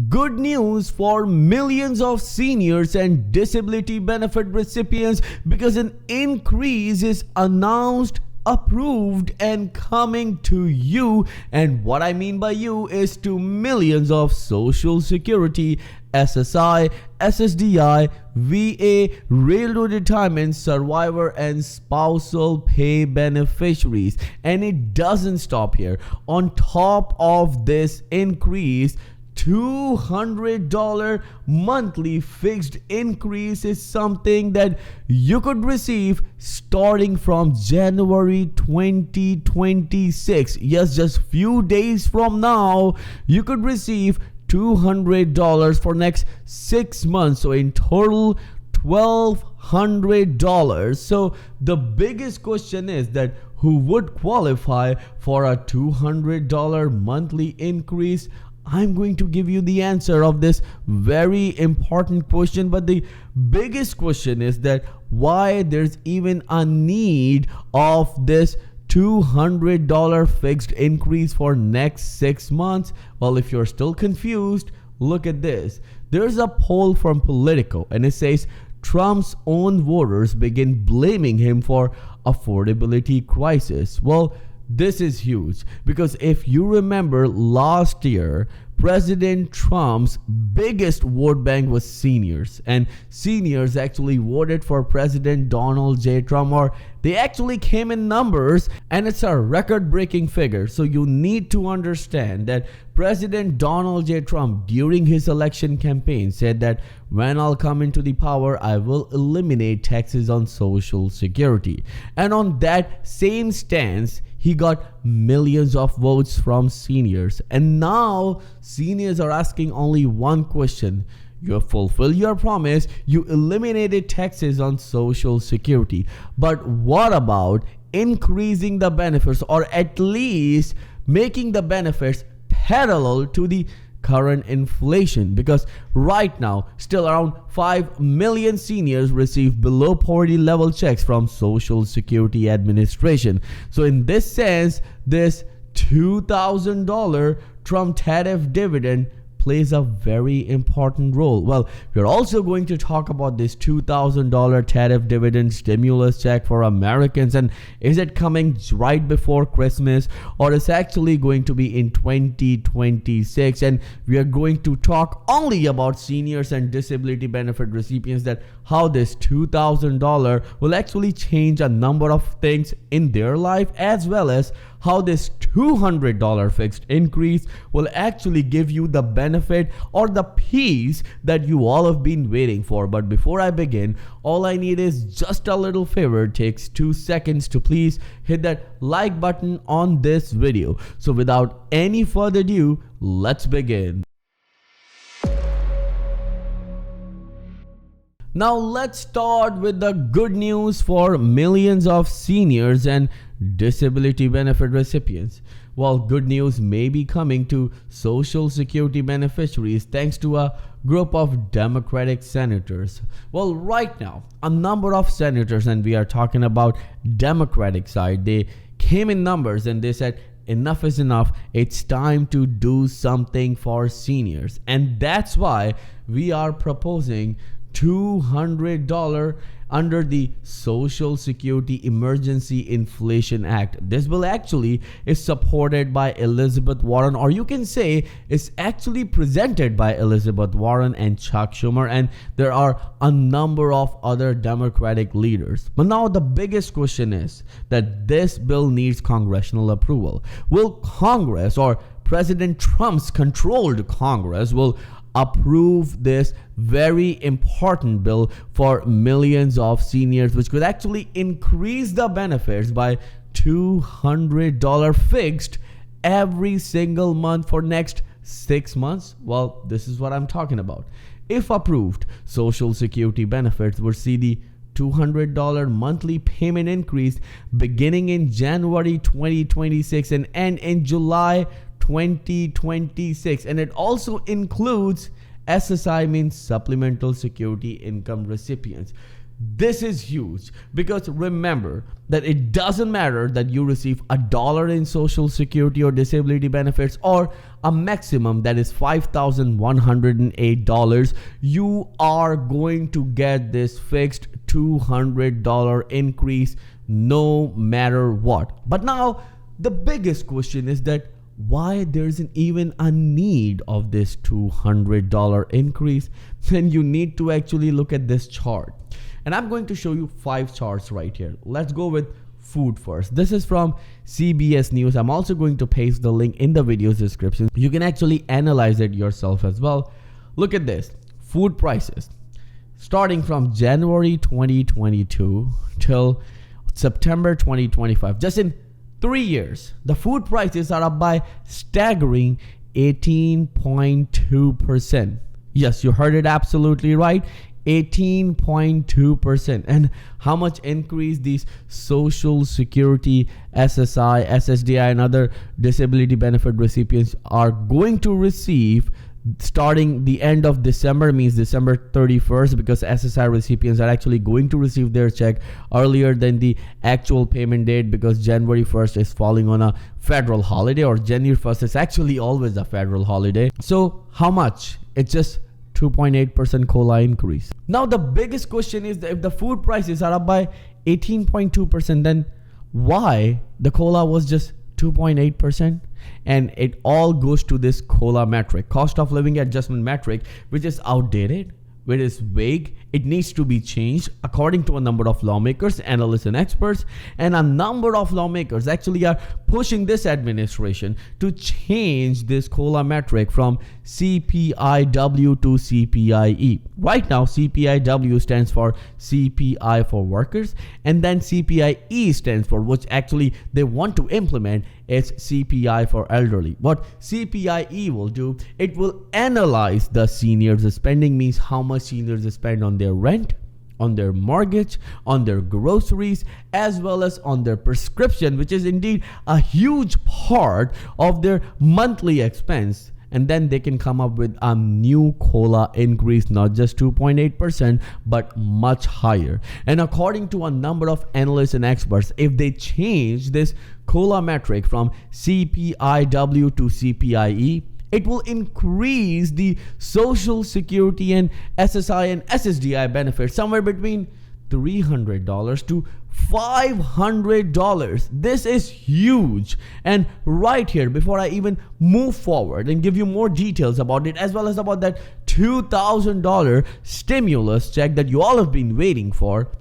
good news for millions of seniors and disability benefit recipients because an increase is announced, approved, and coming to you. And what I mean by you is to millions of Social Security, SSI, SSDI, VA, Railroad Retirement, Survivor, and Spousal Pay beneficiaries. And it doesn't stop here. On top of this increase, $200 monthly fixed increase is something that you could receive starting from January 2026. Yes, just few days from now, you could receive $200 for next 6 months. So in total, $1,200. So the biggest question is that who would qualify for a $200 monthly increase? I'm going to give you the answer of this very important question, but the biggest question is that why there's even a need of this $200 fixed increase for next 6 months. Well, if you're still confused, look at this. There's a poll from Politico and it says Trump's own voters begin blaming him for affordability crisis. Well, this is huge because if you remember last year, President Trump's biggest vote bank was seniors, and seniors actually voted for President Donald J. Trump, or they actually came in numbers, and it's a record-breaking figure. So you need to understand that President Donald J. Trump during his election campaign said that when I'll come into the power, I will eliminate taxes on Social Security. And on that same stance, he got millions of votes from seniors. And now seniors are asking only one question. You have fulfilled your promise. You eliminated taxes on Social Security. But what about increasing the benefits, or at least making the benefits parallel to the current inflation? Because right now still around 5 million seniors receive below poverty level checks from Social Security Administration. So in this sense, this $2,000 Trump tariff dividend plays a very important role. Well, we're also going to talk about this $2,000 tariff dividend stimulus check for Americans, and is it coming right before Christmas, or is actually going to be in 2026? And we are going to talk only about seniors and disability benefit recipients, that how this $2,000 will actually change a number of things in their life, as well as how this $200 fixed increase will actually give you the benefit or the peace that you all have been waiting for. But before I begin, all I need is just a little favor. It takes 2 seconds to please hit that like button on this video. So without any further ado, let's begin. Now let's start with the good news for millions of seniors and disability benefit recipients. Well, good news may be coming to Social Security beneficiaries thanks to a group of Democratic senators. Well, right now, a number of senators, and we are talking about Democratic side, they came in numbers and they said, enough is enough. It's time to do something for seniors. And that's why we are proposing $200 under the Social Security Emergency Inflation Act. This bill actually is supported by Elizabeth Warren, or you can say it's actually presented by Elizabeth Warren and Chuck Schumer, and there are a number of other Democratic leaders. But now the biggest question is that this bill needs congressional approval. Will Congress, or President Trump's controlled Congress, will approve this very important bill for millions of seniors, which could actually increase the benefits by $200 fixed every single month for next 6 months? Well, this is what I'm talking about. If approved, Social Security benefits will see the $200 monthly payment increase beginning in January 2026 and end in July 2026. And it also includes SSI, means Supplemental Security Income recipients. this is huge, because remember that it doesn't matter that you receive $1 in Social Security or disability benefits or a maximum that is $5,108. You are going to get this fixed $200 increase no matter what. But now the biggest question is that why there isn't even a need of this $200 increase. Then you need to actually look at this chart. And I'm going to show you 5 charts right here. Let's go with food first. This is from CBS News. I'm also going to paste the link in the video's description. You can actually analyze it yourself as well. Look at this. Food prices. Starting from January 2022 till September 2025. Just in 3 years, the food prices are up by staggering 18.2%. Yes, you heard it absolutely right. 18.2%. And how much increase these Social Security, SSI, SSDI, and other disability benefit recipients are going to receive starting the end of December, means December 31st, because SSI recipients are actually going to receive their check earlier than the actual payment date, because January 1st is falling on a federal holiday, or January 1st is actually always a federal holiday. So how much? It's just 2.8% COLA increase. Now the biggest question is that if the food prices are up by 18.2%, then why the COLA was just 2.8%? And it all goes to this COLA metric, cost of living adjustment metric, which is outdated, which is vague. It needs to be changed according to a number of lawmakers, analysts, and experts. And a number of lawmakers actually are pushing this administration to change this COLA metric from CPIW to CPIE. Right now, CPIW stands for CPI for workers, and then CPIE stands for, which actually they want to implement, is CPI for elderly. What CPIE will do, it will analyze the seniors' spending, means how much seniors spend on their rent, on their mortgage, on their groceries, as well as on their prescription, which is indeed a huge part of their monthly expense. And then they can come up with a new COLA increase, not just 2.8%, but much higher. And according to a number of analysts and experts, if they change this COLA metric from CPIW to CPIE, it will increase the Social Security and SSI and SSDI benefits somewhere between $300 to $500. This is huge. And right here, before I even move forward and give you more details about it, as well as about that $2,000 stimulus check that you all have been waiting for,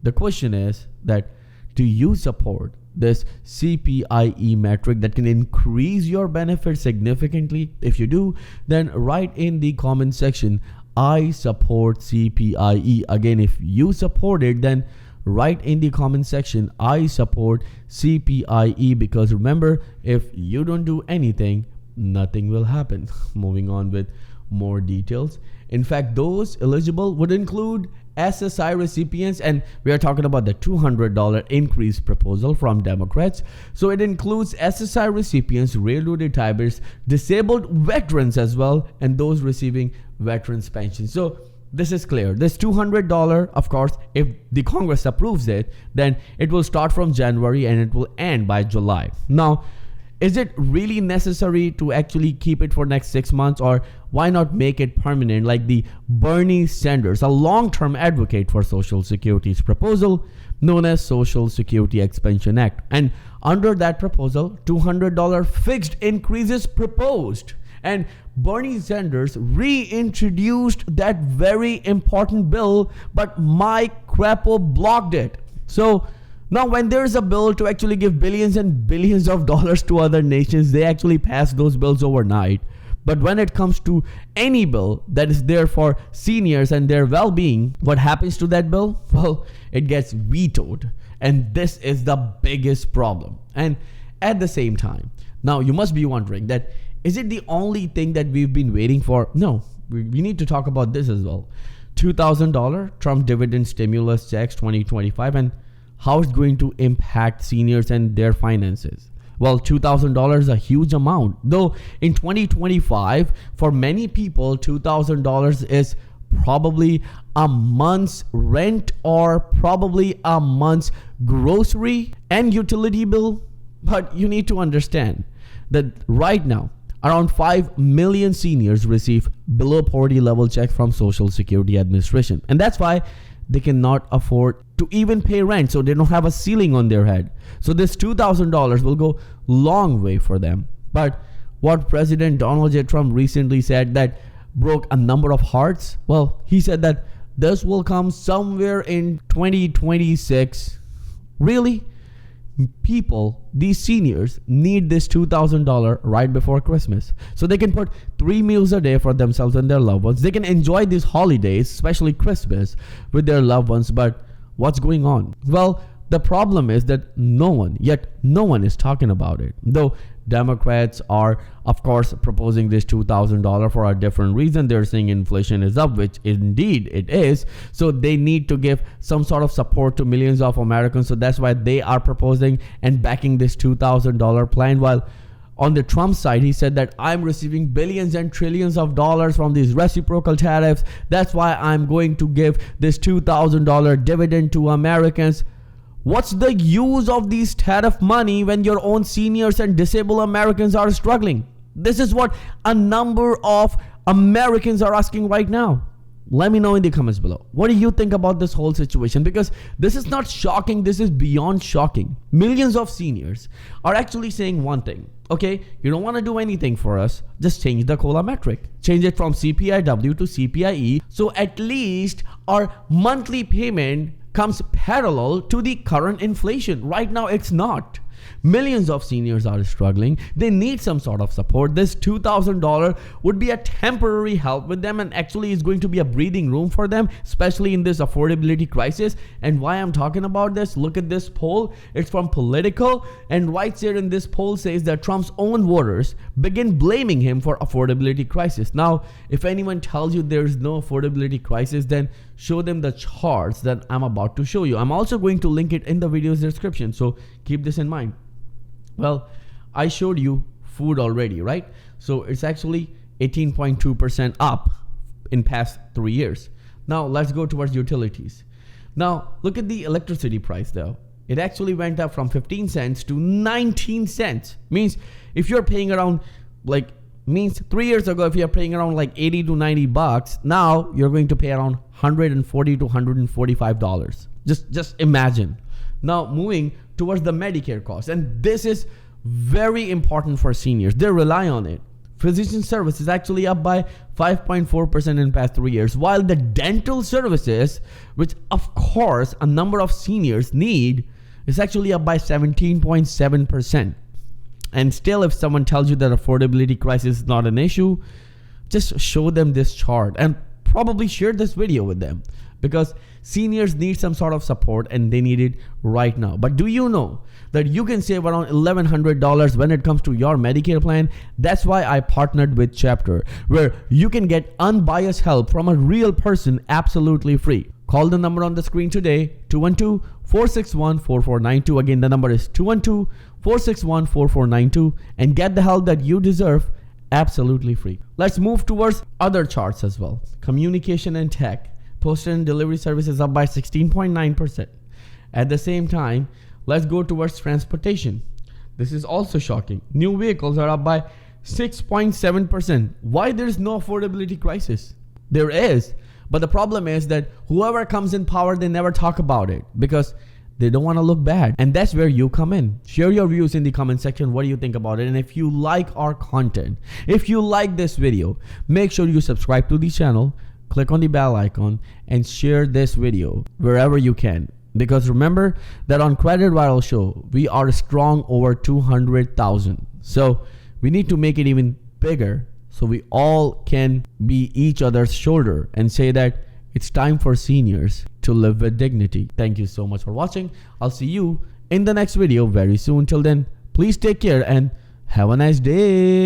the question is that, do you support this CPIE metric that can increase your benefits significantly? If you do, then write in the comment section, I support CPIE. Again, if you support it, then write in the comment section, I support CPIE, because remember, if you don't do anything, nothing will happen. Moving on with more details. In fact, those eligible would include SSI recipients, and we are talking about the $200 increase proposal from Democrats. So it includes SSI recipients, railroad retirees, disabled veterans as well, and those receiving veterans pension. So this is clear. This $200, of course, if the Congress approves it, then it will start from January and it will end by July. Now, is it really necessary to actually keep it for next 6 months, or why not make it permanent like the Bernie Sanders, a long-term advocate for Social Security's proposal known as Social Security Expansion Act? And under that proposal, $200 fixed increase is proposed. And Bernie Sanders reintroduced that very important bill, but Mike Crapo blocked it. So now when there's a bill to actually give billions and billions of dollars to other nations, they actually pass those bills overnight. But when it comes to any bill that is there for seniors and their well-being, what happens to that bill? Well, it gets vetoed. And this is the biggest problem. And at the same time, now you must be wondering that, is it the only thing that we've been waiting for? No, we need to talk about this as well. $2,000 Trump dividend stimulus checks 2025, and how it's going to impact seniors and their finances. Well, $2,000 is a huge amount. Though in 2025, for many people, $2,000 is probably a month's rent or probably a month's grocery and utility bill. But you need to understand that right now, around 5 million seniors receive below poverty level checks from Social Security Administration. And that's why they cannot afford to even pay rent. So they don't have a ceiling on their head. So this $2,000 will go long way for them. But what President Donald J. Trump recently said that broke a number of hearts. Well, he said that this will come somewhere in 2026. Really? People, these seniors, need this $2,000 right before Christmas. So they can put 3 meals a day for themselves and their loved ones. They can enjoy these holidays, especially Christmas, with their loved ones. But what's going on? Well, the problem is that no one is talking about it. Though Democrats are, of course, proposing this $2,000 for a different reason. They're saying inflation is up, which indeed it is. So they need to give some sort of support to millions of Americans. So that's why they are proposing and backing this $2,000 plan. While on the Trump side, he said that I'm receiving billions and trillions of dollars from these reciprocal tariffs. That's why I'm going to give this $2,000 dividend to Americans. What's the use of these tariff money when your own seniors and disabled Americans are struggling? This is what a number of Americans are asking right now. Let me know in the comments below. What do you think about this whole situation? Because this is not shocking. This is beyond shocking. Millions of seniors are actually saying one thing. Okay, you don't want to do anything for us. Just change the COLA metric. Change it from CPIW to CPIE. So at least our monthly payment comes parallel to the current inflation. Right now, it's not. Millions of seniors are struggling. They need some sort of support. This $2,000 would be a temporary help with them, and actually is going to be a breathing room for them, especially in this affordability crisis. And why I'm talking about this, look at this poll. It's from Political, and right here in this poll says that Trump's own voters begin blaming him for affordability crisis. Now, if anyone tells you there's no affordability crisis, then show them the charts that I'm about to show you. I'm also going to link it in the video's description, so keep this in mind. Well, I showed you food already, right? So it's actually 18.2% up in past 3 years. Now let's go towards utilities. Now look at the electricity price though. It actually went up from 15 cents to 19 cents. Means if you're paying around 3 years ago, if you're paying around like 80 to 90 bucks, now you're going to pay around 140 to 145 dollars. Just imagine. Now moving towards the Medicare cost, and this is very important for seniors. They rely on it. Physician service is actually up by 5.4% in past 3 years, while the dental services, which of course a number of seniors need, is actually up by 17.7%. And still, if someone tells you that affordability crisis is not an issue, just show them this chart and probably share this video with them, because seniors need some sort of support and they need it right now. But do you know that you can save around $1,100 when it comes to your Medicare plan? That's why I partnered with Chapter, where you can get unbiased help from a real person absolutely free. Call the number on the screen today, 212-461-4492. Again, the number is 212-461-4492, and get the help that you deserve absolutely free. Let's move towards other charts as well. Communication and tech. Postal and delivery services up by 16.9%. At the same time, let's go towards transportation. This is also shocking. New vehicles are up by 6.7%. Why there's no affordability crisis? There is. But the problem is that whoever comes in power, they never talk about it because they don't want to look bad. And that's where you come in. Share your views in the comment section. What do you think about it? And if you like our content, if you like this video, make sure you subscribe to the channel, click on the bell icon, and share this video wherever you can. Because remember that on Credit Viral Show, we are strong over 200,000. So we need to make it even bigger so we all can be each other's shoulder and say that it's time for seniors to live with dignity. Thank you so much for watching. I'll see you in the next video very soon. Till then, please take care and have a nice day.